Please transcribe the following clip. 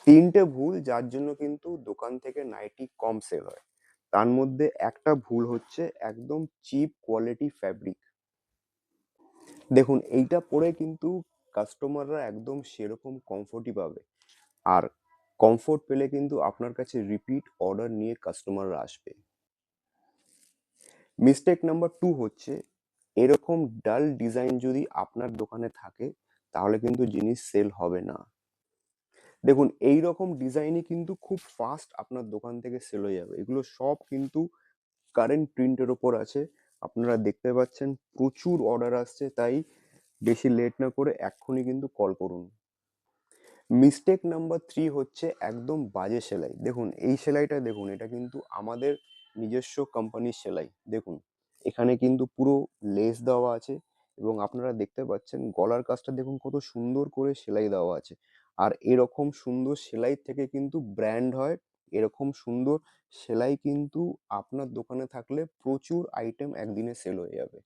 তিনটে ভুল যার জন্য কিন্তু দোকান থেকে নাইটি কম সেল হয়। তার মধ্যে একটা ভুল হচ্ছে একদম চিপ কোয়ালিটি ফ্যাব্রিক। দেখুন এইটা পরে কিন্তু কাস্টমাররা একদম সেরকম কমফোর্টই পাবে। আর কমফোর্ট পেলে কিন্তু আপনার কাছে রিপিট অর্ডার নিয়ে কাস্টমাররা আসবে। মিস্টেক নাম্বার টু হচ্ছে এরকম ডাল ডিজাইন যদি আপনার দোকানে থাকে তাহলে কিন্তু জিনিস সেল হবে না। দেখুন এই রকম ডিজাইনই কিন্তু খুব ফাস্ট আপনার দোকান থেকে সেল হয়ে যাবে। এগুলো সব কিন্তু কারেন্ট প্রিন্টের ওপর আছে। আপনারা দেখতে পাচ্ছেন প্রচুর অর্ডার আসছে, তাই বেশি লেট না করে এক্ষুনি কিন্তু কল করুন। মিস্টেক নাম্বার থ্রি হচ্ছে একদম বাজে সেলাই। দেখুন এই সেলাইটা দেখুন, এটা কিন্তু আমাদের নিজস্ব কোম্পানির সেলাই। দেখুন এখানে কিন্তু পুরো লেস দেওয়া আছে এবং আপনারা দেখতে পাচ্ছেন গলার কাজটা দেখুন কত সুন্দর করে সেলাই দেওয়া আছে। আর এরকম সুন্দর সেলাই থেকে কিন্তু ব্র্যান্ড হয়। এরকম সুন্দর সেলাই কিন্তু আপনার দোকানে থাকলে প্রচুর আইটেম একদিনে সেল হয়ে যাবে।